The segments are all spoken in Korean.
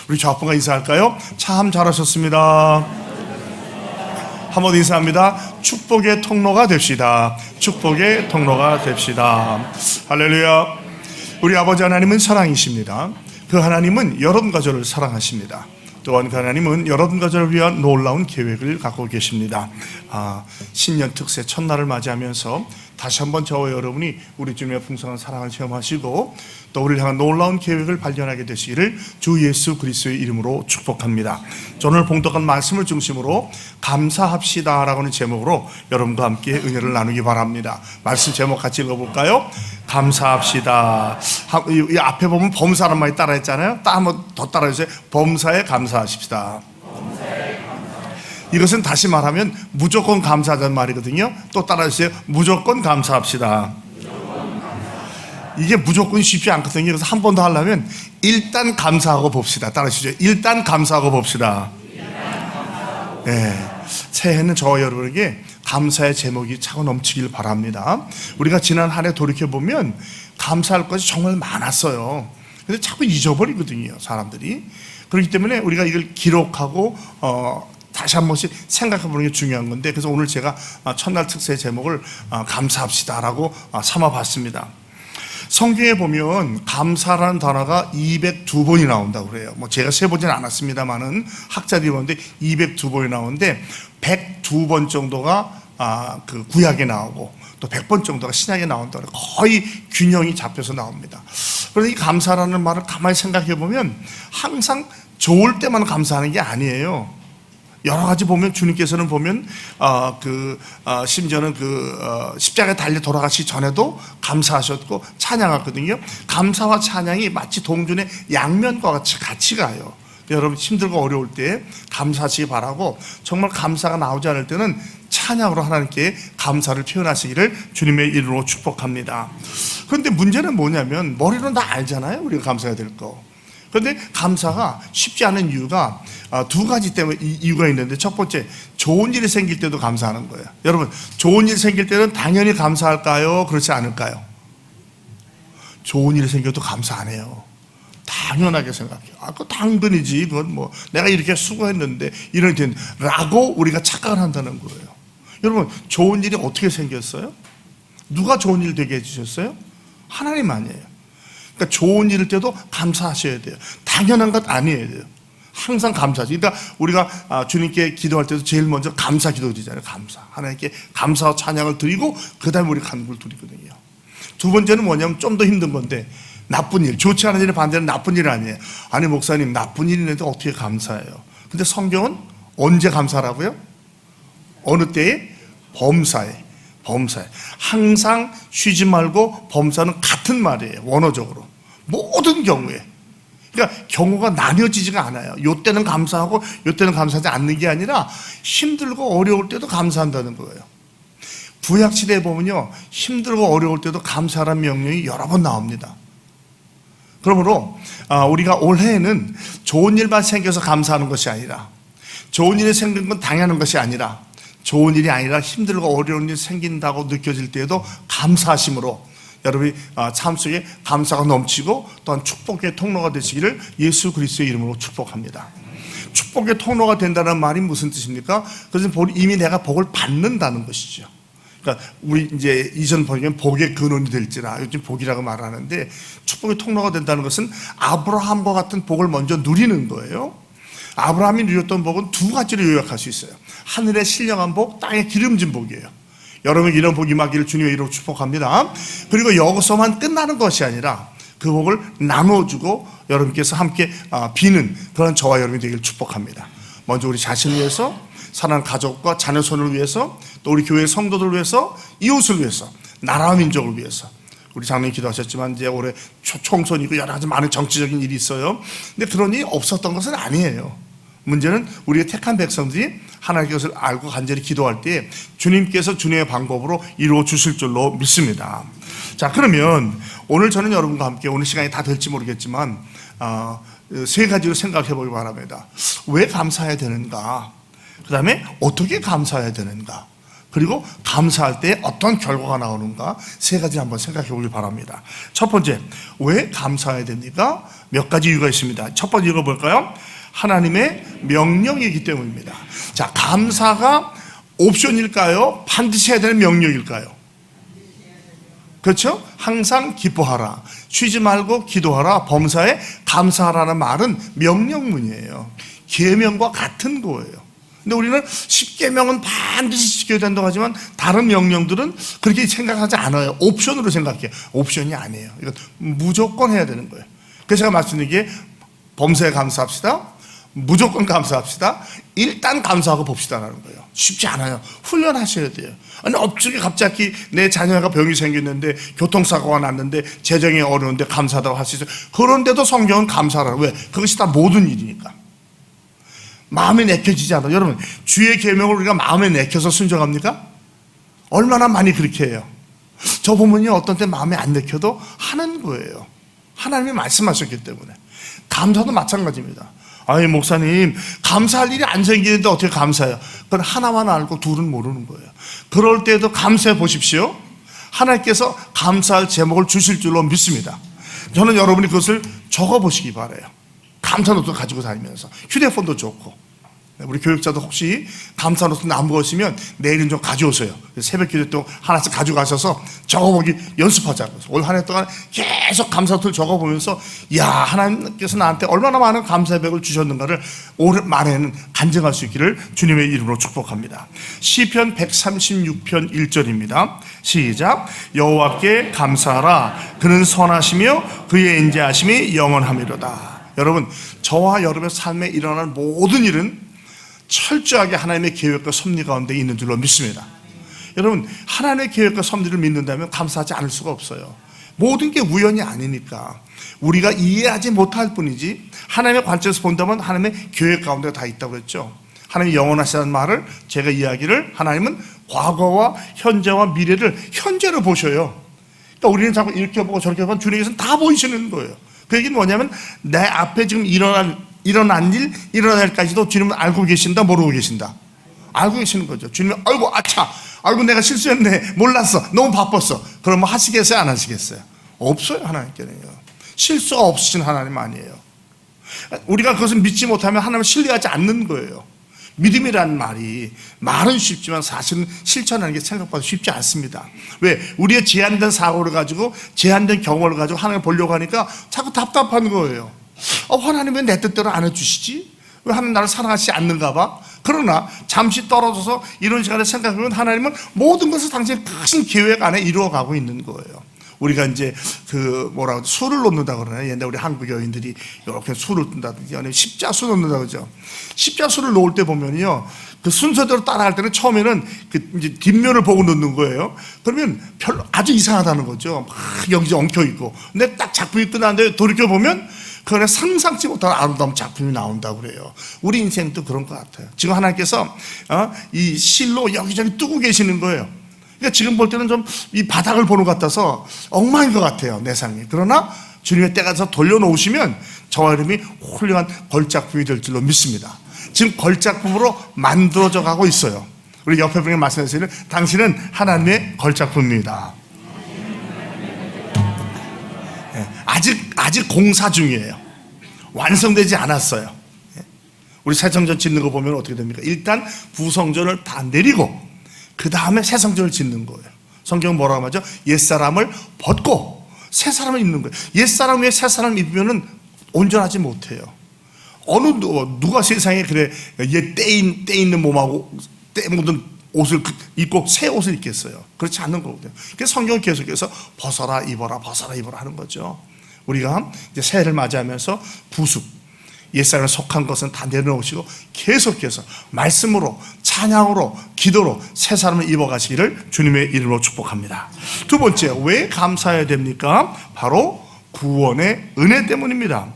우리 좌우가 인사할까요? 참 잘하셨습니다. 한번 인사합니다. 축복의 통로가 됩시다. 축복의 통로가 됩시다. 할렐루야. 우리 아버지 하나님은 사랑이십니다. 그 하나님은 여러분 가족을 사랑하십니다. 또한 그 하나님은 여러분 가족을 위한 놀라운 계획을 갖고 계십니다. 신년 특세 첫날을 맞이하면서 다시 한번 저와 여러분이 우리 주님의 풍성한 사랑을 체험하시고 또 우리를 향한 놀라운 계획을 발견하게 되시기를 주 예수 그리스도의 이름으로 축복합니다. 오늘 봉독한 말씀을 중심으로 감사합시다 라고 하는 제목으로 여러분과 함께 은혜를 나누기 바랍니다. 말씀 제목 같이 읽어볼까요? 감사합시다. 이 앞에 보면 범사란 말이 따라 했잖아요. 한번 더 따라해주세요. 범사에 감사하십시다. 이것은 다시 말하면 무조건 감사하자는 말이거든요. 또 따라해주세요. 무조건 감사합시다. 이게 무조건 쉽지 않거든요. 그래서 한 번 더 하려면 일단 감사하고 봅시다. 따라하시죠. 일단 감사하고 봅시다. 네. 새해는 저와 여러분에게 감사의 제목이 차고 넘치길 바랍니다. 우리가 지난 한 해 돌이켜보면 감사할 것이 정말 많았어요. 근데 자꾸 잊어버리거든요, 사람들이. 그렇기 때문에 우리가 이걸 기록하고 다시 한 번씩 생각해보는 게 중요한 건데, 그래서 오늘 제가 첫날 특세 제목을 감사합시다라고 삼아봤습니다. 성경에 보면 감사라는 단어가 202번이 나온다고 그래요. 제가 세보진 않았습니다만은 학자들이 보는데 202번이 나오는데 102번 정도가 그 구약에 나오고 또 100번 정도가 신약에 나온다고 그래요. 거의 균형이 잡혀서 나옵니다. 그런데 이 감사라는 말을 가만히 생각해 보면 항상 좋을 때만 감사하는 게 아니에요. 여러 가지 보면 주님께서는 보면 심지어는 십자가에 달려 돌아가시기 전에도 감사하셨고 찬양하거든요. 감사와 찬양이 마치 동전의 양면과 같이 가요. 여러분 힘들고 어려울 때 감사하시기 바라고, 정말 감사가 나오지 않을 때는 찬양으로 하나님께 감사를 표현하시기를 주님의 이름으로 축복합니다. 그런데 문제는 뭐냐면 머리로는 다 알잖아요, 우리가 감사해야 될 거. 그런데 감사가 쉽지 않은 이유가 두 가지 때문에 이유가 있는데, 첫 번째, 좋은 일이 생길 때도 감사하는 거예요. 여러분, 좋은 일이 생길 때는 당연히 감사할까요? 그렇지 않을까요? 좋은 일이 생겨도 감사 안 해요. 당연하게 생각해요. 그거 당근이지. 그건 내가 이렇게 수고했는데 이런 일 라고 우리가 착각을 한다는 거예요. 여러분, 좋은 일이 어떻게 생겼어요? 누가 좋은 일 되게 해주셨어요? 하나님 아니에요. 그러니까 좋은 일일 때도 감사하셔야 돼요. 당연한 것 아니에요. 항상 감사하죠. 그러니까 우리가 주님께 기도할 때도 제일 먼저 감사 기도 드리잖아요. 감사. 하나님께 감사와 찬양을 드리고 그 다음에 우리 간구를 드리거든요. 두 번째는 뭐냐면 좀 더 힘든 건데, 나쁜 일, 좋지 않은 일의 반대는 나쁜 일 아니에요. 아니 목사님, 나쁜 일인데도 어떻게 감사해요? 근데 성경은 언제 감사라고요? 어느 때에? 범사에. 항상 쉬지 말고 범사는 같은 말이에요. 원어적으로 모든 경우에. 그러니까 경우가 나뉘어지지가 않아요. 요때는 감사하고 요때는 감사하지 않는 게 아니라 힘들고 어려울 때도 감사한다는 거예요. 구약시대에 보면요, 힘들고 어려울 때도 감사라는 명령이 여러 번 나옵니다. 그러므로 우리가 올해에는 좋은 일만 생겨서 감사하는 것이 아니라, 좋은 일이 생긴 건 당연한 것이 아니라, 좋은 일이 아니라 힘들고 어려운 일이 생긴다고 느껴질 때에도 감사하심으로 여러분이 삶 속에 감사가 넘치고 또한 축복의 통로가 되시기를 예수 그리스도의 이름으로 축복합니다. 축복의 통로가 된다는 말이 무슨 뜻입니까? 그것은 이미 내가 복을 받는다는 것이죠. 그러니까 우리 이제 이전 번역엔 복의 근원이 될지라, 요즘 복이라고 말하는데, 축복의 통로가 된다는 것은 아브라함과 같은 복을 먼저 누리는 거예요. 아브라함이 누렸던 복은 두 가지로 요약할 수 있어요. 하늘의 신령한 복, 땅에 기름진 복이에요. 여러분에게 이런 복이 임하기를 주님의 이름으로 축복합니다. 그리고 여기서만 끝나는 것이 아니라 그 복을 나눠주고 여러분께서 함께 비는 그런 저와 여러분이 되기를 축복합니다. 먼저 우리 자신을 위해서, 사랑하는 가족과 자녀손을 위해서, 또 우리 교회 성도들을 위해서, 이웃을 위해서, 나라와 민족을 위해서. 우리 장로님 기도하셨지만 이제 올해 총선이고 여러 가지 많은 정치적인 일이 있어요. 근데 그런 일이 없었던 것은 아니에요. 문제는 우리의 택한 백성들이 하나님의 것을 알고 간절히 기도할 때 주님께서 주님의 방법으로 이루어 주실 줄로 믿습니다. 자, 그러면 오늘 저는 여러분과 함께, 오늘 시간이 다 될지 모르겠지만 세 가지로 생각해 보기 바랍니다. 왜 감사해야 되는가? 그 다음에 어떻게 감사해야 되는가? 그리고 감사할 때 어떤 결과가 나오는가 세 가지 한번 생각해 보길 바랍니다. 첫 번째, 왜 감사해야 됩니까? 몇 가지 이유가 있습니다. 첫 번째 이유가 뭘까요? 하나님의 명령이기 때문입니다. 자, 감사가 옵션일까요? 반드시 해야 되는 명령일까요? 그렇죠? 항상 기뻐하라, 쉬지 말고 기도하라, 범사에 감사하라는 말은 명령문이에요. 계명과 같은 거예요. 근데 우리는 10계명은 반드시 지켜야 된다고 하지만 다른 명령들은 그렇게 생각하지 않아요. 옵션으로 생각해요. 옵션이 아니에요. 이건 무조건 해야 되는 거예요. 그래서 제가 말씀드린 게 범사에 감사합시다, 무조건 감사합시다, 일단 감사하고 봅시다라는 거예요. 쉽지 않아요. 훈련하셔야 돼요. 아니, 어떻게 갑자기 내 자녀가 병이 생겼는데, 교통사고가 났는데, 재정이 어려운데 감사하다고 할 수 있어요. 그런데도 성경은 감사하라고. 왜? 그것이 다 모든 일이니까. 마음에 내켜지지 않아요. 여러분, 주의 계명을 우리가 마음에 내켜서 순종합니까? 얼마나 많이 그렇게 해요. 저 보면요, 어떤 때 마음에 안 내켜도 하는 거예요. 하나님이 말씀하셨기 때문에. 감사도 마찬가지입니다. 아니, 목사님, 감사할 일이 안 생기는데 어떻게 감사해요? 그건 하나만 알고 둘은 모르는 거예요. 그럴 때도 감사해 보십시오. 하나님께서 감사할 제목을 주실 줄로 믿습니다. 저는 여러분이 그것을 적어 보시기 바라요. 감사노트 가지고 다니면서. 휴대폰도 좋고. 우리 교육자도 혹시 감사노트 안 보시면 내일은 좀 가져오세요. 새벽 기도 때 하나씩 가져가셔서 적어보기 연습하자고. 올 한 해 동안 계속 감사노트를 적어보면서, 야, 하나님께서 나한테 얼마나 많은 감사의 백을 주셨는가를 올 말에는 간증할 수 있기를 주님의 이름으로 축복합니다. 시편 136편 1절입니다. 시작. 여호와께 감사하라. 그는 선하시며 그의 인자하심이 영원하미로다. 여러분, 저와 여러분의 삶에 일어날 모든 일은 철저하게 하나님의 계획과 섭리 가운데 있는 줄로 믿습니다. 여러분, 하나님의 계획과 섭리를 믿는다면 감사하지 않을 수가 없어요. 모든 게 우연이 아니니까. 우리가 이해하지 못할 뿐이지 하나님의 관점에서 본다면 하나님의 계획 가운데 다 있다고 했죠. 하나님이 영원하시다는 말을 제가 이야기를, 하나님은 과거와 현재와 미래를 현재로 보셔요. 그러니까 우리는 자꾸 이렇게 보고 저렇게 보면 주님께서는 다 보이시는 거예요. 그 얘기는 뭐냐면 내 앞에 지금 일어난 일, 일어날 일까지도 주님은 알고 계신다, 모르고 계신다? 알고 계시는 거죠. 주님은 아이고, 아차, 아이고, 내가 실수했네, 몰랐어, 너무 바빴어. 그러면 하시겠어요, 안 하시겠어요? 없어요. 하나님께는요. 실수가 없으신 하나님 아니에요. 우리가 그것을 믿지 못하면 하나님을 신뢰하지 않는 거예요. 믿음이라는 말은 쉽지만 사실은 실천하는 게 생각보다 쉽지 않습니다. 왜? 우리의 제한된 사고를 가지고, 제한된 경험을 가지고 하나님을 보려고 하니까 자꾸 답답한 거예요. 하나님 왜 내 뜻대로 안 해주시지? 왜 하나님 나를 사랑하시지 않는가 봐? 그러나 잠시 떨어져서 이런 시간에 생각하면 하나님은 모든 것을 당신의 크신 계획 안에 이루어가고 있는 거예요. 우리가 이제 술을 놓는다 그러나요? 옛날 우리 한국 여인들이 이렇게 술을 뜬다든지 아니면 십자수 놓는다 그러죠. 십자수를 놓을 때 보면요, 그 순서대로 따라할 때는 처음에는 이제 뒷면을 보고 놓는 거예요. 그러면 별로 아주 이상하다는 거죠. 막 여기저기 엉켜 있고. 근데 딱 작품이 끝났는데 돌이켜 보면 그 안에 상상치 못한 아름다운 작품이 나온다고 그래요. 우리 인생도 그런 것 같아요. 지금 하나님께서 이 실로 여기저기 뜨고 계시는 거예요. 그러니까 지금 볼 때는 좀 이 바닥을 보는 것 같아서 엉망인 것 같아요, 내 삶이. 그러나 주님의 때가 돼서 돌려놓으시면 저와 이름이 훌륭한 걸작품이 될 줄로 믿습니다. 지금 걸작품으로 만들어져 가고 있어요. 우리 옆에 분에게 말씀하시는, 당신은 하나님의 걸작품입니다. 아직 공사 중이에요. 완성되지 않았어요. 우리 새 성전 짓는 거 보면 어떻게 됩니까? 일단 구성전을 다 내리고 그 다음에 새 성전을 짓는 거예요. 성경은 뭐라고 하죠? 옛사람을 벗고 새 사람을 입는 거예요. 옛사람 위에 새 사람을 입으면 온전하지 못해요. 누가 세상에 그래 때 있는 몸하고 때 묻은 옷을 입고 새 옷을 입겠어요? 그렇지 않는 거거든요. 그래서 성경은 계속해서 벗어라 입어라 벗어라 입어라 하는 거죠. 우리가 이제 새해를 맞이하면서 부숙, 옛사람에 속한 것은 다 내려놓으시고 계속해서 말씀으로, 찬양으로, 기도로 새 사람을 입어가시기를 주님의 이름으로 축복합니다. 두 번째, 왜 감사해야 됩니까? 바로 구원의 은혜 때문입니다.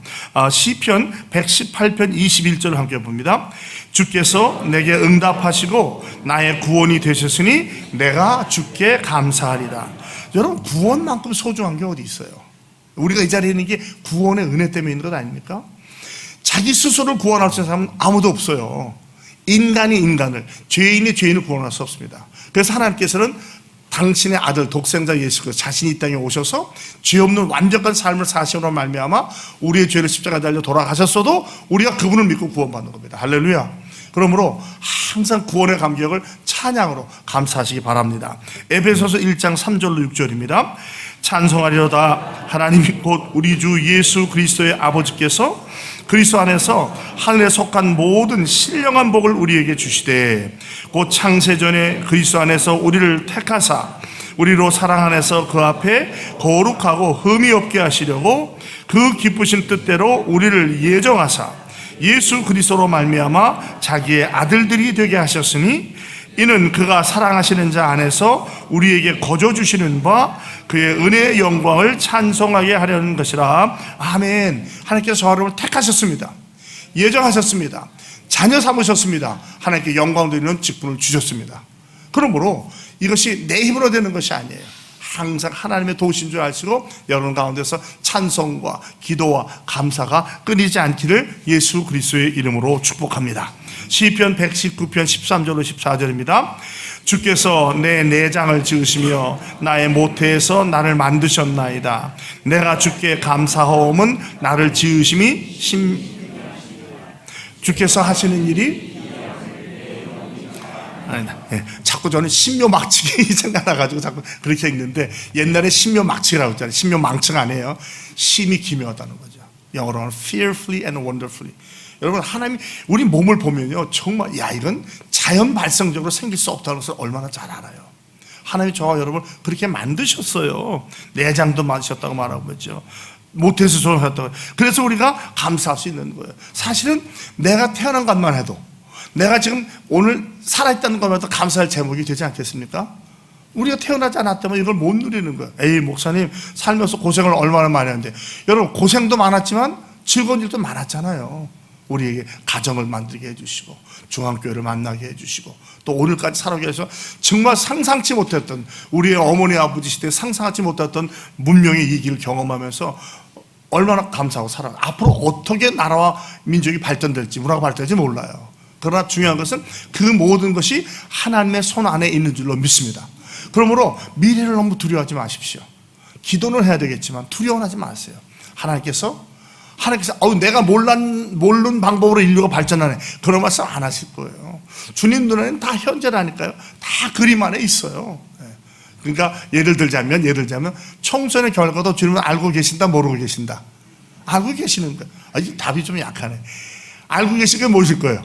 시편 118편 21절을 함께 봅니다. 주께서 내게 응답하시고 나의 구원이 되셨으니 내가 주께 감사하리라. 여러분, 구원만큼 소중한 게 어디 있어요? 우리가 이 자리에 있는 게 구원의 은혜 때문에 있는 것 아닙니까? 자기 스스로를 구원할 수 있는 사람은 아무도 없어요. 인간이 인간을, 죄인이 죄인을 구원할 수 없습니다. 그래서 하나님께서는 당신의 아들 독생자 예수 그리스도 자신이 이 땅에 오셔서 죄 없는 완벽한 삶을 사시므로 말미암아 우리의 죄를 십자가에 달려 돌아가셨어도 우리가 그분을 믿고 구원받는 겁니다. 할렐루야. 그러므로 항상 구원의 감격을 찬양으로 감사하시기 바랍니다. 에베소서 1장 3절로 6절입니다. 찬송하리로다. 하나님 곧 우리 주 예수 그리스도의 아버지께서 그리스도 안에서 하늘에 속한 모든 신령한 복을 우리에게 주시되 곧 창세전에 그리스도 안에서 우리를 택하사 우리로 사랑 안에서 그 앞에 거룩하고 흠이 없게 하시려고 그 기쁘신 뜻대로 우리를 예정하사 예수 그리스도로 말미암아 자기의 아들들이 되게 하셨으니 이는 그가 사랑하시는 자 안에서 우리에게 거저 주시는 바 그의 은혜의 영광을 찬송하게 하려는 것이라. 아멘. 하나님께서 저와 여러분을 택하셨습니다. 예정하셨습니다. 자녀 삼으셨습니다. 하나님께 영광 드리는 직분을 주셨습니다. 그러므로 이것이 내 힘으로 되는 것이 아니에요. 항상 하나님의 도우신 줄 아시고 여러분 가운데서 찬송과 기도와 감사가 끊이지 않기를 예수 그리스도의 이름으로 축복합니다. 시편 119편 13절로 14절입니다. 주께서 내 내장을 지으시며 나의 모태에서 나를 만드셨나이다. 내가 주께 감사하옴은 나를 지으심이 주께서 하시는 일이 자꾸 저는 신묘막치기 생각나가지고 자꾸 그렇게 읽는데 옛날에 신묘막치기라고 했잖아요. 신묘망측 아니에요. 심히 기묘하다는 거죠. 영어로는 fearfully and wonderfully. 여러분 하나님이 우리 몸을 보면요 정말 이건 자연 발생적으로 생길 수 없다는 것을 얼마나 잘 알아요. 하나님이 저와 여러분을 그렇게 만드셨어요. 내장도 만드셨다고 말하고 있죠. 모태에서 조성하셨다고. 그래서 우리가 감사할 수 있는 거예요. 사실은 내가 태어난 것만 해도 내가 지금 오늘 살아있다는 것만 해도 감사할 제목이 되지 않겠습니까? 우리가 태어나지 않았다면 이걸 못 누리는 거예요. 에이 목사님 살면서 고생을 얼마나 많이 하는데. 여러분 고생도 많았지만 즐거운 일도 많았잖아요. 우리에게 가정을 만들게 해주시고 중앙교회를 만나게 해주시고 또 오늘까지 살아오게 해서 정말 상상치 못했던 우리의 어머니 아버지 시대에 상상하지 못했던 문명의 이 길을 경험하면서 얼마나 감사하고 살아요. 앞으로 어떻게 나라와 민족이 발전될지 문화가 발전될지 몰라요. 그러나 중요한 것은 그 모든 것이 하나님의 손 안에 있는 줄로 믿습니다. 그러므로 미래를 너무 두려워하지 마십시오. 기도는 해야 되겠지만 두려워하지 마세요. 하나님께서 내가 모르는 방법으로 인류가 발전하네 그런 말씀 안 하실 거예요. 주님 눈에는 다 현재라니까요. 다 그림 안에 있어요. 그러니까 예를 들자면 총선의 결과도 주님은 알고 계신다 모르고 계신다? 알고 계시는 거예요. 이 답이 좀 약하네. 알고 계시게 모르실 거예요.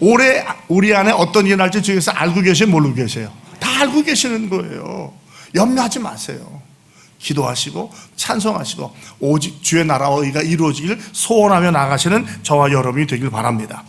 올해 우리 안에 어떤 일이 날지 주께서 알고 계세요 모르고 계세요? 다 알고 계시는 거예요. 염려하지 마세요. 기도하시고 찬송하시고 오직 주의 나라와 의가 이루어지길 소원하며 나가시는 저와 여러분이 되길 바랍니다.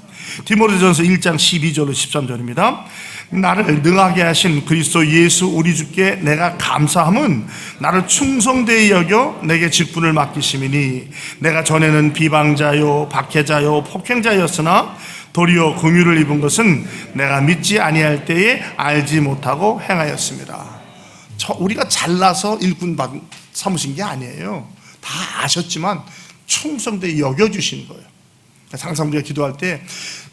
디모데전서 1장 12절로 13절입니다. 나를 능하게 하신 그리스도 예수 우리 주께 내가 감사함은 나를 충성되이 여겨 내게 직분을 맡기심이니 내가 전에는 비방자요 박해자요 폭행자였으나 도리어 긍휼을 입은 것은 내가 믿지 아니할 때에 알지 못하고 행하였습니다. 우리가 잘나서 일꾼 삼으신 게 아니에요. 다 아셨지만 충성되이 여겨주신 거예요. 항상 우리가 기도할 때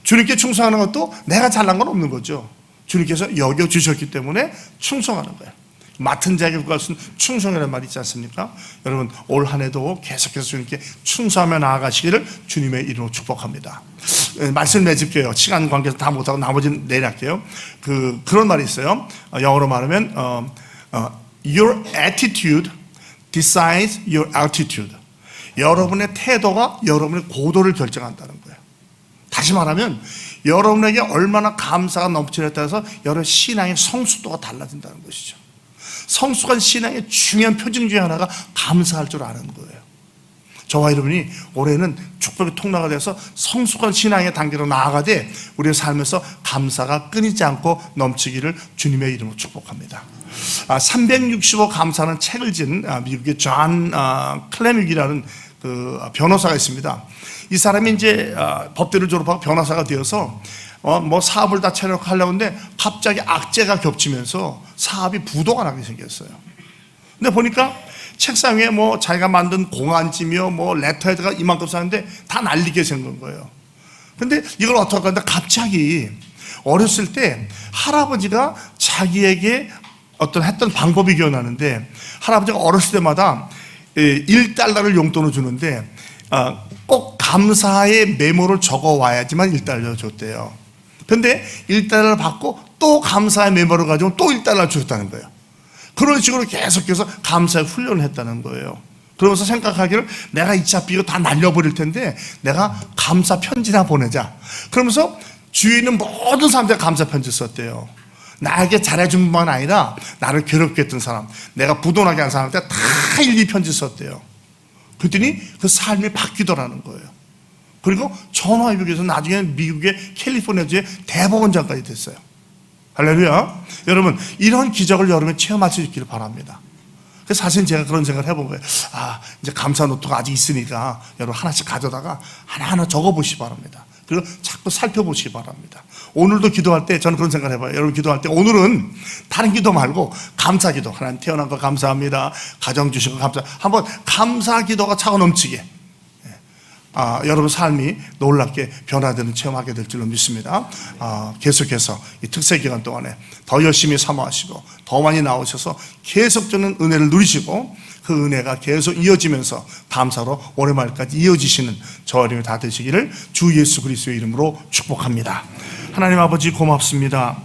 주님께 충성하는 것도 내가 잘난 건 없는 거죠. 주님께서 여겨주셨기 때문에 충성하는 거예요. 맡은 자에게 구할 수 있는 충성이라는 말이 있지 않습니까? 여러분 올 한 해도 계속해서 주님께 충성하며 나아가시기를 주님의 이름으로 축복합니다. 말씀 맺을게요. 시간 관계에서 다 못하고 나머지는 내일 할게요. 그런 말이 있어요. 영어로 말하면 Your attitude decides your altitude. 여러분의 태도가 여러분의 고도를 결정한다는 거예요. 다시 말하면 여러분에게 얼마나 감사가 넘치느냐에 따라서 여러분의 신앙의 성숙도가 달라진다는 것이죠. 성숙한 신앙의 중요한 표징 중에 하나가 감사할 줄 아는 거예요. 저와 여러분이 올해는 축복의 통로가 돼서 성숙한 신앙의 단계로 나아가되 우리의 삶에서 감사가 끊이지 않고 넘치기를 주님의 이름으로 축복합니다. 365 감사는 책을 진 미국의 존 클레믹이라는 그 변호사가 있습니다. 이 사람이 이제 법대를 졸업하고 변호사가 되어서 뭐 사업을 다 차려하려고 하는데 갑자기 악재가 겹치면서 사업이 부도가 나게 생겼어요. 근데 보니까 책상 위에 뭐 자기가 만든 공안지며 뭐 레터헤드가 이만큼 쌓였는데 다 날리게 생긴 거예요. 근데 이걸 어떻게 하는데 갑자기 어렸을 때 할아버지가 자기에게 어떤 했던 방법이 기억나는데, 할아버지가 어렸을 때마다 1달러를 용돈으로 주는데 꼭 감사의 메모를 적어 와야지만 1달러 줬대요. 근데 1달러를 받고 또 감사의 메모를 가지고 또 1달러를 주셨다는 거예요. 그런 식으로 계속해서 감사의 훈련을 했다는 거예요. 그러면서 생각하기를 내가 이 차피 이거 다 날려버릴 텐데 내가 감사 편지나 보내자. 그러면서 주위에 있는 모든 사람들이 감사 편지 썼대요. 나에게 잘해준 뿐만 아니라 나를 괴롭게 했던 사람, 내가 부도나게 한 사람한테 다 일일이 편지 썼대요. 그랬더니 그 삶이 바뀌더라는 거예요. 그리고 전화위복에서 나중에 미국의 캘리포니아주의 대법원장까지 됐어요. 할렐루야. 여러분, 이런 기적을 여러분이 체험할 수 있기를 바랍니다. 그래서 사실 제가 그런 생각을 해본 거예요. 이제 감사 노트가 아직 있으니까 여러분 하나씩 가져다가 하나하나 적어보시기 바랍니다. 그리고 자꾸 살펴보시기 바랍니다. 오늘도 기도할 때 저는 그런 생각을 해봐요. 여러분 기도할 때 오늘은 다른 기도 말고 감사 기도. 하나님 태어난 거 감사합니다. 가정 주신 거 감사. 한번 감사 기도가 차고 넘치게 여러분 삶이 놀랍게 변화되는 체험하게 될 줄로 믿습니다. 계속해서 이 특세 기간 동안에 더 열심히 사모하시고 더 많이 나오셔서 계속적인 은혜를 누리시고 그 은혜가 계속 이어지면서 감사로 올해 말까지 이어지시는 저와 여러분이 다 되시기를 주 예수 그리스도의 이름으로 축복합니다. 하나님 아버지 고맙습니다.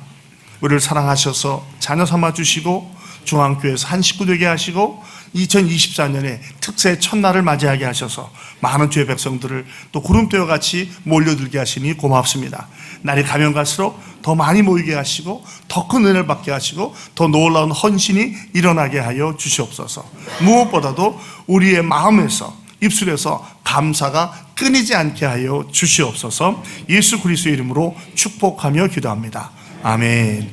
우리를 사랑하셔서 자녀 삼아 주시고 중앙교회에서 한 식구 되게 하시고 2024년에 특세 첫날을 맞이하게 하셔서 많은 주의 백성들을 또 구름대와 같이 몰려들게 하시니 고맙습니다. 날이 가면 갈수록 더 많이 모이게 하시고 더 큰 은혜를 받게 하시고 더 놀라운 헌신이 일어나게 하여 주시옵소서. 무엇보다도 우리의 마음에서 입술에서 감사가 끊이지 않게 하여 주시옵소서. 예수 그리스도의 이름으로 축복하며 기도합니다. 아멘.